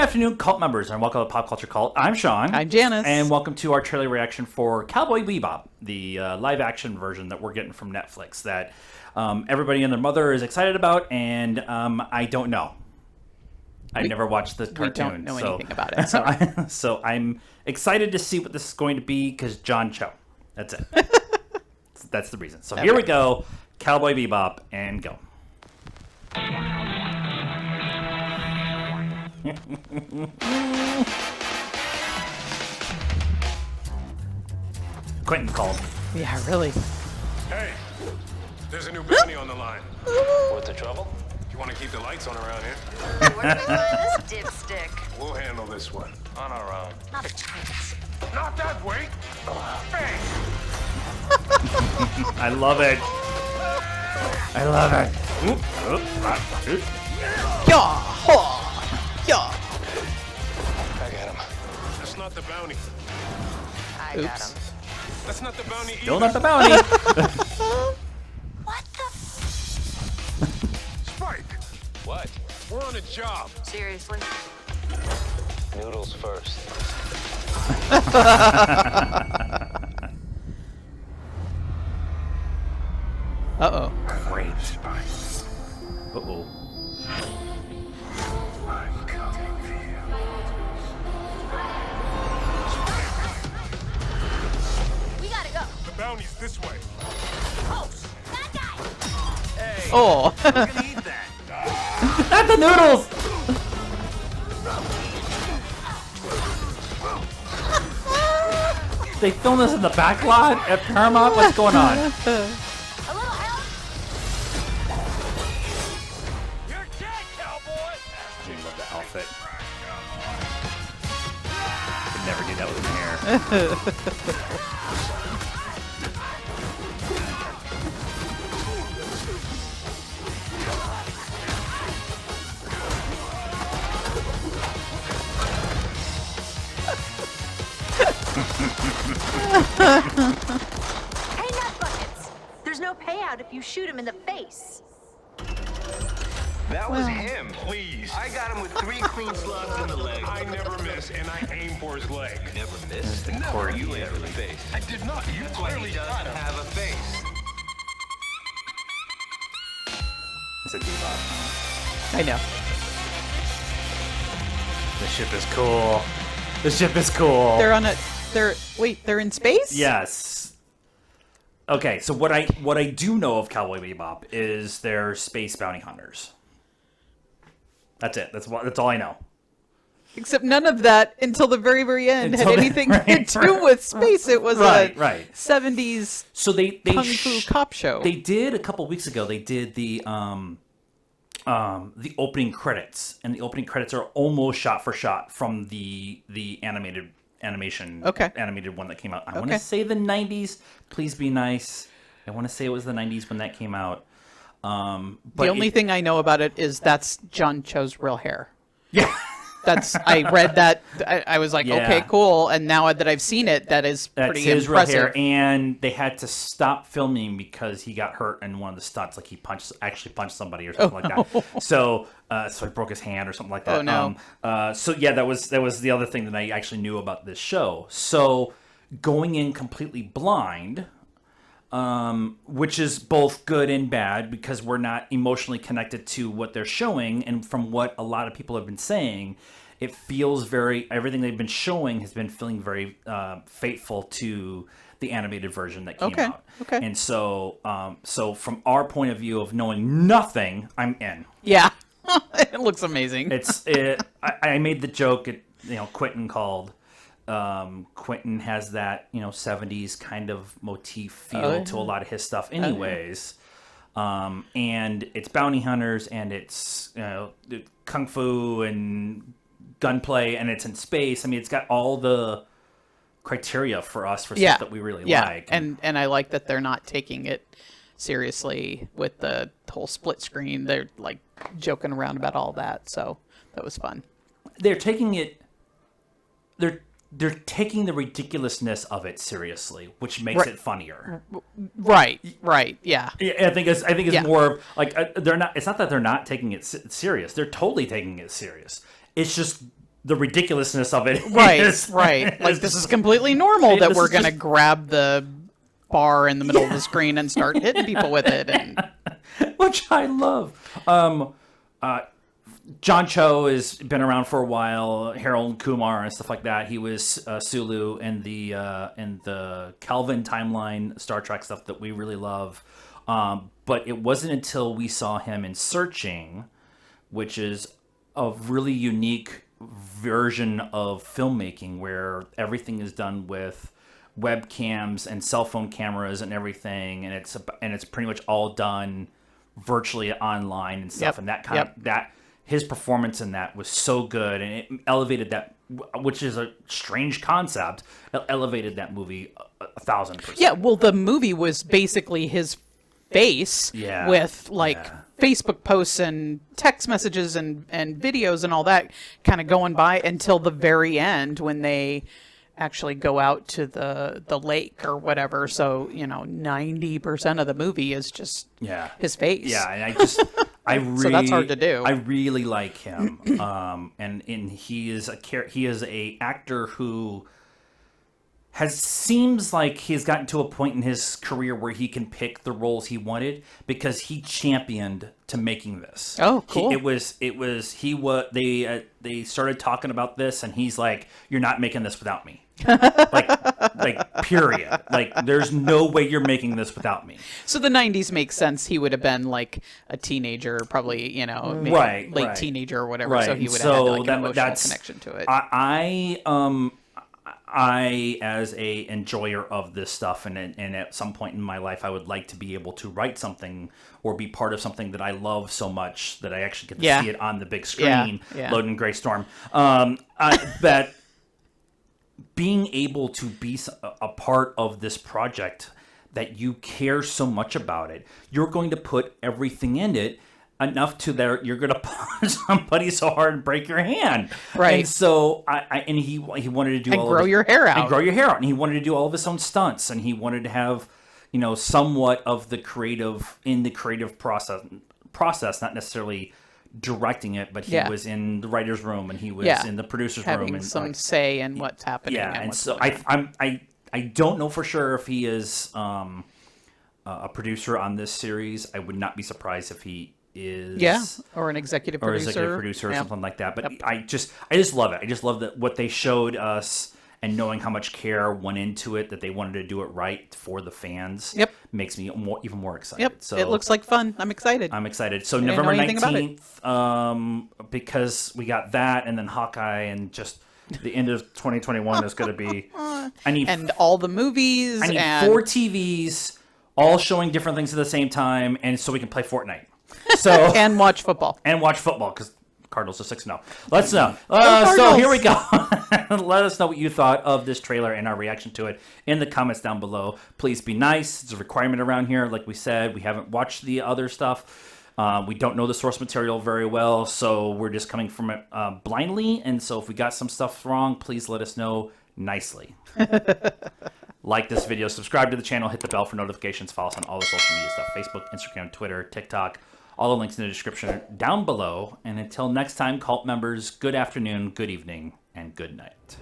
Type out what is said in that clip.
afternoon, cult members, and welcome to Pop Culture Cult. I'm Sean. I'm Janice. And welcome to our trailer reaction for Cowboy Bebop, the live-action version that we're getting from Netflix that everybody and their mother is excited about, and I don't know. I've never watched the cartoon. We don't know anything about it. So. So I'm excited to see what this is going to be, because John Cho. That's it. That's the reason. So here we go. Cowboy Bebop, and go. Quentin called. Yeah, really. Hey, there's a new bounty on the line. What's the trouble? You want to keep the lights on around here? Where do we find this dipstick? We'll handle this one. On our own. Not a chance. Not that way. Bang! I love it. I love it. Yeah, ha, yeah. I got him. That's not the bounty. I got Oops. him. That's not the bounty Still either. not the bounty. What the? Spike, What? we're on a job. Seriously? Noodles first. Uh-oh. Great. Spike, Uh-oh. I'm coming for you. We gotta go. The bounty's this way. Oh, that guy! Oh. We're gonna eat that. Not the noodles! They filmed this in the back lot at Paramount? What's going on? A little help? You're dead, cowboy. I love the outfit. Could never do that with my hair. Hey, nut buckets! There's no payout if you shoot him in the face. That was him. Please. I got him with 3 clean slugs in the leg. I never miss, and I aim for his leg. Never missed. Never. corgi You aimed for the face. I did not. You That's why clearly he doesn't shot him. have a face. It's a Bebop. I know. The ship is cool. The ship is cool. They're on a... They're in space? Yes. Okay, so what I do know of Cowboy Bebop is they're space bounty hunters. That's it. That's all I know. Except none of that until the very, very end Until had the- anything right, to do with space. It was Right, a right. 70s So they kung fu cop show. They did a couple weeks ago. They did the opening credits, and the opening credits are almost shot for shot from the animated one that came out. I want to Okay. say the 90s. Please be nice. I want to say it was the 90s when that came out. But the only thing I know about it is that's John Cho's real hair. Yeah. I read that. I was like, Yeah. okay, cool. And now that I've seen it, that is That's pretty his impressive. real hair, and they had to stop filming because he got hurt in one of the stunts. Like he actually punched somebody or something like that. So he broke his hand or something like that. Oh, no. So yeah, that was the other thing that I actually knew about this show. So going in completely blind, which is both good and bad because we're not emotionally connected to what they're showing, and from what a lot of people have been saying, it feels everything they've been showing has been feeling very faithful to the animated version that came out. Okay. And so from our point of view of knowing nothing, I'm in. Yeah. It looks amazing. I made the joke. Quentin called. Quentin has that 70s kind of motif feel to a lot of his stuff anyways. And it's bounty hunters, and it's kung fu and gunplay, and it's in space. I mean, it's got all the criteria for us for stuff that we really like. And I like that they're not taking it seriously with the whole split screen. They're like joking around about all that, so that was fun. They're taking it. They're taking the ridiculousness of it seriously, which makes it funnier. Right, yeah. I think it's Yeah. more of like they're not. It's not that they're not taking it serious. They're totally taking it serious. It's just the ridiculousness of it. Right, is- right. Like is this is completely normal that This we're is gonna just- grab the bar in the middle of the screen and start hitting people with it. And which I love. John Cho has been around for a while. Harold Kumar and stuff like that. He was Sulu in the Kelvin timeline Star Trek stuff that we really love. But it wasn't until we saw him in Searching, which is a really unique version of filmmaking where everything is done with webcams and cell phone cameras and everything, and it's pretty much all done virtually online and stuff. Yep, And that kind yep. of that his performance in that was so good, and it elevated that, which is a strange concept. It elevated that movie 1,000%. yeah, well, the movie was basically his face Yeah, with like yeah. Facebook posts and text messages and videos and all that kind of going by until the very end when they actually go out to the lake or whatever. So 90% of the movie is just his face. Yeah, and I really, So that's hard to do. I really like him, and he is a actor who seems like he's gotten to a point in his career where he can pick the roles he wanted because he championed to making this. Oh, cool. They started talking about this, and he's like, "You're not making this without me." like period. Like there's no way you're making this without me. So the 90s makes sense. He would have been like a teenager, probably, maybe Right, late right. teenager or whatever. Right. So he would have So had like, an that- emotional that's- connection to it. I as a enjoyer of this stuff, and at some point in my life, I would like to be able to write something or be part of something that I love so much that I actually get to Yeah. see it on the big screen, Yeah. Loading Gray Storm. That being able to be a part of this project, that you care so much about it, you're going to put everything in it enough to that you're going to punch somebody so hard and break your hand. Right. And so he wanted to do And all grow of your hair out. And grow your hair out. And he wanted to do all of his own stunts, and he wanted to have, somewhat of the creative process, not necessarily directing it, but he Yeah. was in the writer's room and he was Yeah. in the producer's Having room and some say in what's happening. yeah, and and what's so going on. I don't know for sure if he is a producer on this series. I would not be surprised if he is. Yeah, or an executive Or producer. executive producer or Yeah. something like that. But Yep. I just love it. I just love that what they showed us, and knowing how much care went into it, that they wanted to do it right for the fans. Yep. Makes me even more excited. Yep, So it looks like fun. I'm excited. I'm excited. So didn't know November anything about it. 19th, because we got that, and then Hawkeye, and just the end of 2021 is going to be. I need and all the movies. I need and 4 TVs, all showing different things at the same time, and so we can play Fortnite. So and watch football. and watch football because Cardinals are 6-0. Let's know. So Cardinals. here we go. Let us know what you thought of this trailer and our reaction to it in the comments down below. Please be nice. It's a requirement around here. Like we said, we haven't watched the other stuff. We don't know the source material very well, so we're just coming from it blindly. And so if we got some stuff wrong, please let us know nicely. Like this video, subscribe to the channel, hit the bell for notifications, follow us on all the social media stuff, Facebook, Instagram, Twitter, TikTok, all the links in the description down below. And until next time, cult members, good afternoon, good evening, and good night.